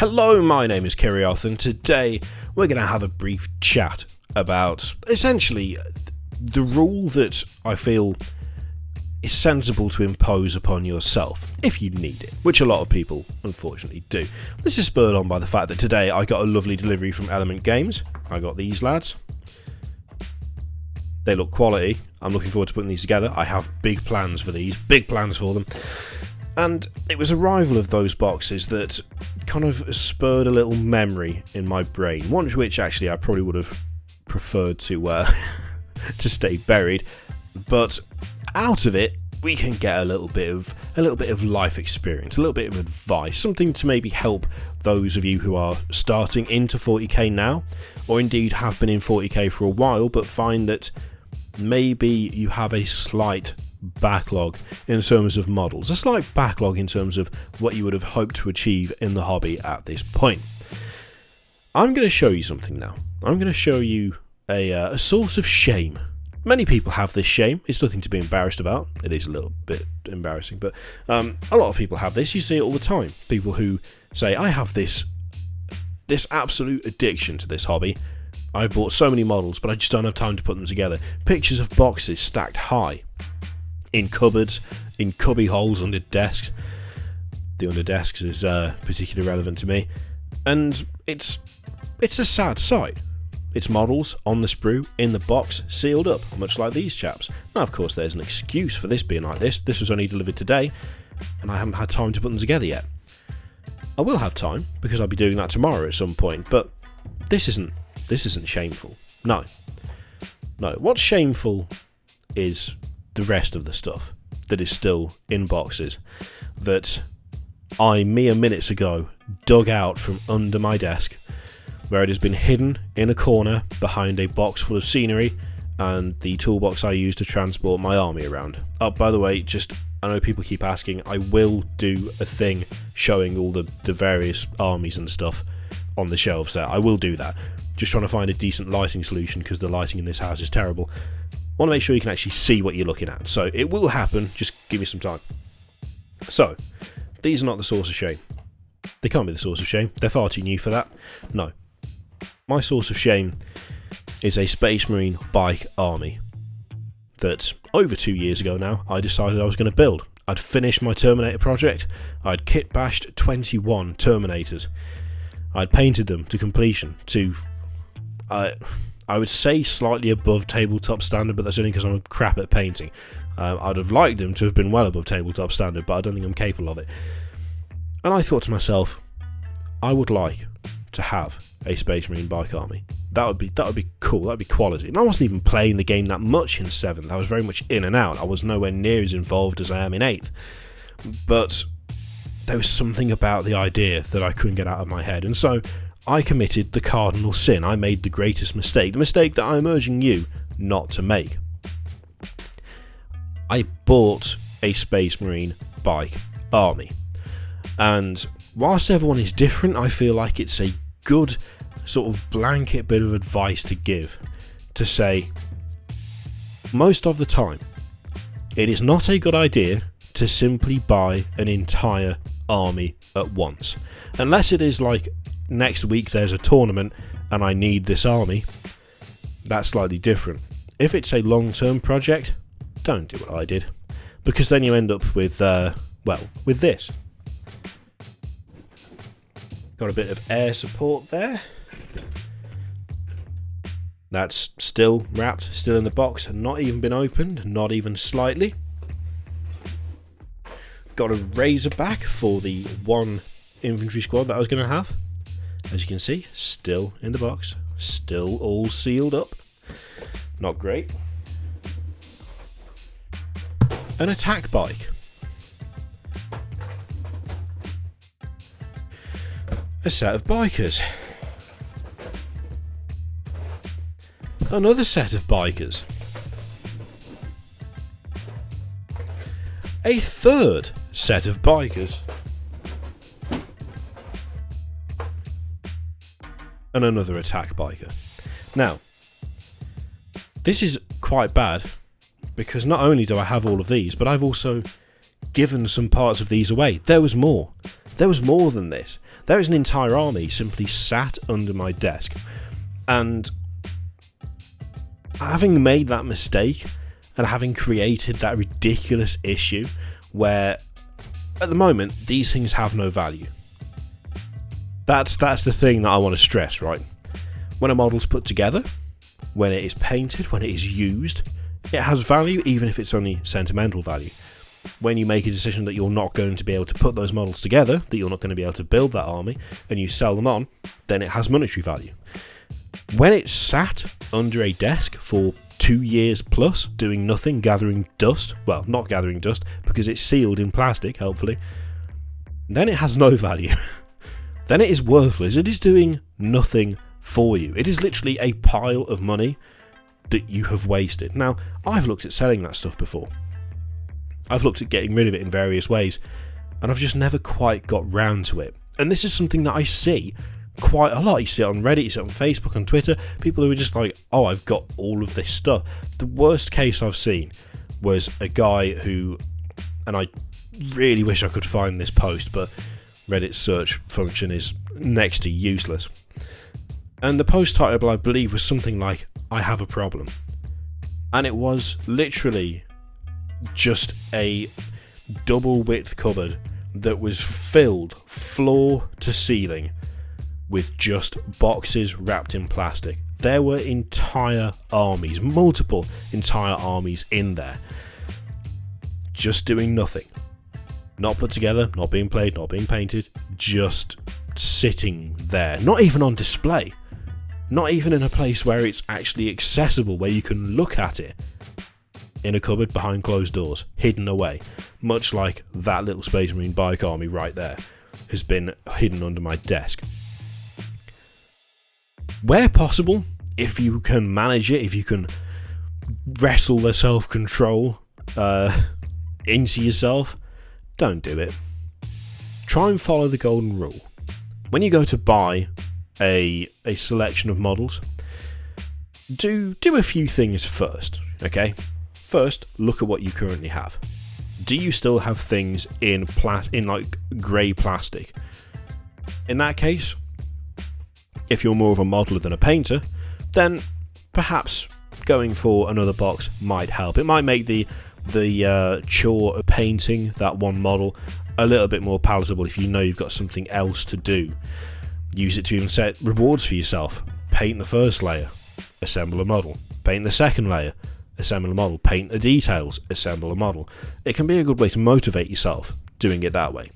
Hello, my name is Kerry Arthur, and today we're going to have a brief chat about essentially the rule that I feel is sensible to impose upon yourself if you need it, which a lot of people unfortunately do. This is spurred on by the fact that today I got a lovely delivery from Element Games. I got these lads. They look quality. I'm looking forward to putting these together. I have big plans for these, big plans for them. And it was arrival of those boxes that kind of spurred a little memory in my brain, one of which actually I probably would have preferred to to stay buried, but out of it we can get a little bit of life experience, a little bit of advice, something to maybe help those of you who are starting into 40k now, or indeed have been in 40k for a while but find that maybe you have a slight backlog in terms of models, a slight backlog in terms of what you would have hoped to achieve in the hobby at this point. I'm going to show you something now. I'm going to show you a source of shame. Many people have this shame. It's nothing to be embarrassed about. It is a little bit embarrassing, but a lot of people have this. You see it all the time. People who say, I have this absolute addiction to this hobby. I've bought so many models, but I just don't have time to put them together. Pictures of boxes stacked high in cupboards, in cubby holes under desks. The under desks is particularly relevant to me, and it's a sad sight. It's models on the sprue, in the box, sealed up, much like these chaps. Now, of course, there's an excuse for this being like this. This was only delivered today, and I haven't had time to put them together yet. I will have time, because I'll be doing that tomorrow at some point, but this isn't shameful. No. What's shameful is the rest of the stuff that is still in boxes that I mere minutes ago dug out from under my desk, where it has been hidden in a corner behind a box full of scenery and the toolbox I use to transport my army around. Oh, by the way, I know people keep asking, I will do a thing showing all the various armies and stuff on the shelves there. I will do that. Just trying to find a decent lighting solution because the lighting in this house is terrible. I want to make sure you can actually see what you're looking at. So it will happen, just give me some time. So, these are not the source of shame. They can't be the source of shame. They're far too new for that. No. My source of shame is a Space Marine bike army that over 2 years ago now I decided I was going to build. I'd finished my Terminator project. I'd kit bashed 21 Terminators. I'd painted them to completion to I would say slightly above tabletop standard, but that's only because I'm crap at painting. I'd have liked them to have been well above tabletop standard, but I don't think I'm capable of it. And I thought to myself, I would like to have a Space Marine bike army. That would be cool. That'd be quality. And I wasn't even playing the game that much in 7th. I was very much in and out. I was nowhere near as involved as I am in 8th. But there was something about the idea that I couldn't get out of my head, and so I committed the cardinal sin. I made the greatest mistake, the mistake that I'm urging you not to make. I bought a Space Marine bike army, and whilst everyone is different, I feel like it's a good sort of blanket bit of advice to give, to say, most of the time, it is not a good idea to simply buy an entire army at once, unless it is like next week there's a tournament and I need this army. That's slightly different. If it's a long-term project, don't do what I did, because then you end up with with this. Got a bit of air support there. That's still wrapped, still in the box, and not even been opened, not even slightly. Got a razorback for the one infantry squad that I was going to have. As you can see, still in the box, still all sealed up. Not great. An attack bike. A set of bikers. Another set of bikers. A third set of bikers. And another attack biker. Now, this is quite bad, because not only do I have all of these, but I've also given some parts of these away. There was more. There was more than this. There is an entire army simply sat under my desk. And having made that mistake and having created that ridiculous issue where at the moment these things have no value. That's the thing that I want to stress, right? When a model's put together, when it is painted, when it is used, it has value even if it's only sentimental value. When you make a decision that you're not going to be able to put those models together, that you're not going to be able to build that army, and you sell them on, then it has monetary value. When it's sat under a desk for 2 years plus, doing nothing, gathering dust, well, not gathering dust, because it's sealed in plastic, hopefully, then it has no value. Then it is worthless. It is doing nothing for you. It is literally a pile of money that you have wasted. Now, I've looked at selling that stuff before. I've looked at getting rid of it in various ways, and I've just never quite got round to it. And this is something that I see quite a lot. You see it on Reddit, you see it on Facebook, on Twitter. People who are just like, oh, I've got all of this stuff. The worst case I've seen was a guy who, and I really wish I could find this post, but Reddit's search function is next to useless. And the post title, I believe, was something like, I have a problem. And it was literally just a double width cupboard that was filled floor to ceiling with just boxes wrapped in plastic. There were entire armies, multiple entire armies in there, just doing nothing. Not put together, not being played, not being painted, just sitting there. Not even on display. Not even in a place where it's actually accessible, where you can look at it. In a cupboard behind closed doors, hidden away. Much like that little Space Marine bike army right there has been hidden under my desk. Where possible, if you can manage it, if you can wrestle the self-control into yourself, don't do it. Try and follow the golden rule. When you go to buy a selection of models, do a few things first, okay? First, look at what you currently have. Do you still have things in like grey plastic? In that case, if you're more of a modeler than a painter, then perhaps going for another box might help. It might make the chore of painting that one model a little bit more palatable if you know you've got something else to do. Use it to even set rewards for yourself. Paint the first layer, assemble a model. Paint the second layer, assemble a model. Paint the details, assemble a model. It can be a good way to motivate yourself doing it that way.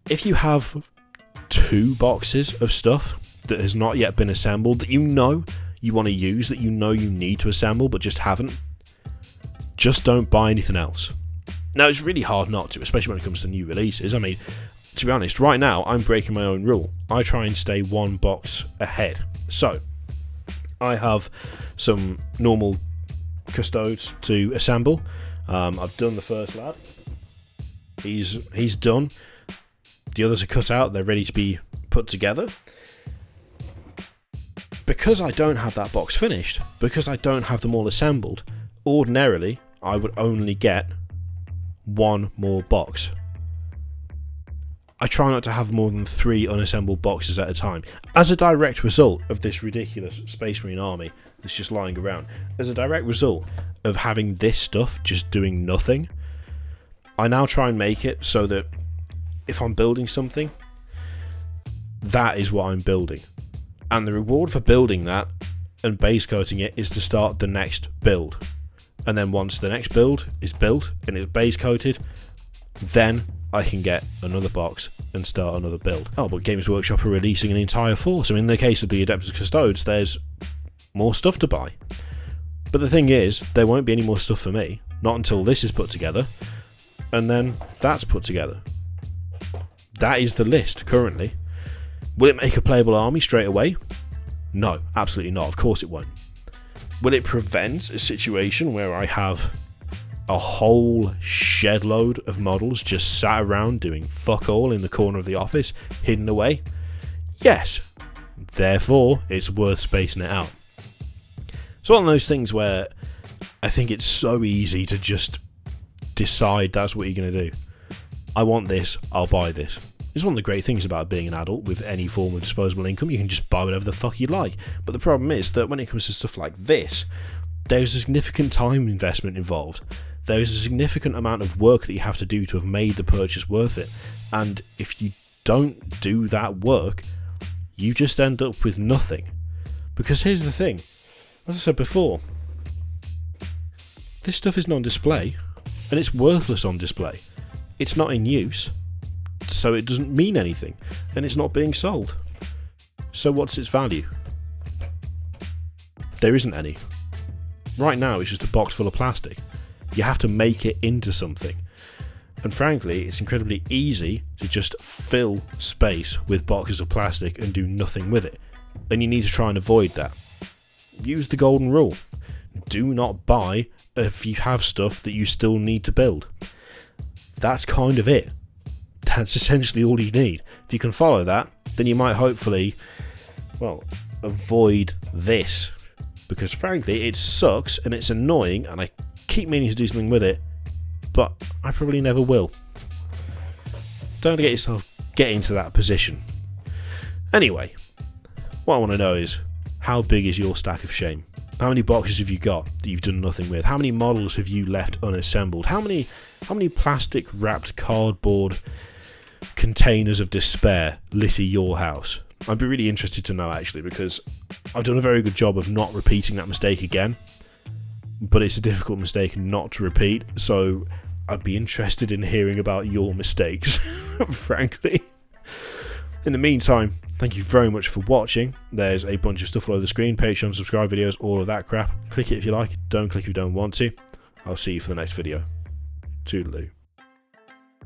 If you have 2 boxes of stuff that has not yet been assembled, that you know you want to use, that you know you need to assemble but just haven't, just don't buy anything else. Now, it's really hard not to, especially when it comes to new releases. I mean, to be honest, right now I'm breaking my own rule. I try and stay 1 box ahead. So I have some normal custodes to assemble. I've done the first lad. He's done. The others are cut out. They're ready to be put together. Because I don't have that box finished, because I don't have them all assembled, ordinarily I would only get 1 more box. I try not to have more than 3 unassembled boxes at a time. As a direct result of this ridiculous Space Marine army that's just lying around, as a direct result of having this stuff just doing nothing, I now try and make it so that if I'm building something, that is what I'm building. And the reward for building that and base coating it is to start the next build. And then once the next build is built and it's base coated, then I can get another box and start another build. Oh, but Games Workshop are releasing an entire force. I mean, in the case of the Adeptus Custodes, there's more stuff to buy. But the thing is, there won't be any more stuff for me, not until this is put together, and then that's put together. That is the list currently. Will it make a playable army straight away? No, absolutely not. Of course it won't. Will it prevent a situation where I have a whole shed load of models just sat around doing fuck all in the corner of the office, hidden away? Yes. Therefore, it's worth spacing it out. It's one of those things where I think it's so easy to just decide that's what you're going to do. I want this, I'll buy this. It's one of the great things about being an adult with any form of disposable income. You can just buy whatever the fuck you like. But the problem is that when it comes to stuff like this, there's a significant time investment involved. There's a significant amount of work that you have to do to have made the purchase worth it. And if you don't do that work, you just end up with nothing. Because here's the thing, as I said before, this stuff isn't on display, and it's worthless on display. It's not in use, so it doesn't mean anything, and it's not being sold. So what's its value? There isn't any. Right now it's just a box full of plastic. You have to make it into something. And frankly, it's incredibly easy to just fill space with boxes of plastic and do nothing with it. And you need to try and avoid that. Use the golden rule. Do not buy if you have stuff that you still need to build. That's kind of it. That's essentially all you need. If you can follow that, then you might hopefully, well, avoid this. Because frankly, it sucks and it's annoying and I keep meaning to do something with it, but I probably never will. Don't get yourself into that position. Anyway, what I want to know is, how big is your stack of shame? How many boxes have you got that you've done nothing with? How many models have you left unassembled? How many plastic wrapped cardboard containers of despair litter your house? I'd be really interested to know, actually, because I've done a very good job of not repeating that mistake again, but it's a difficult mistake not to repeat, so I'd be interested in hearing about your mistakes, frankly. In the meantime, thank you very much for watching. There's a bunch of stuff all over the screen, Patreon, subscribe videos, all of that crap. Click it if you like, don't click if you don't want to. I'll see you for the next video. Toodaloo.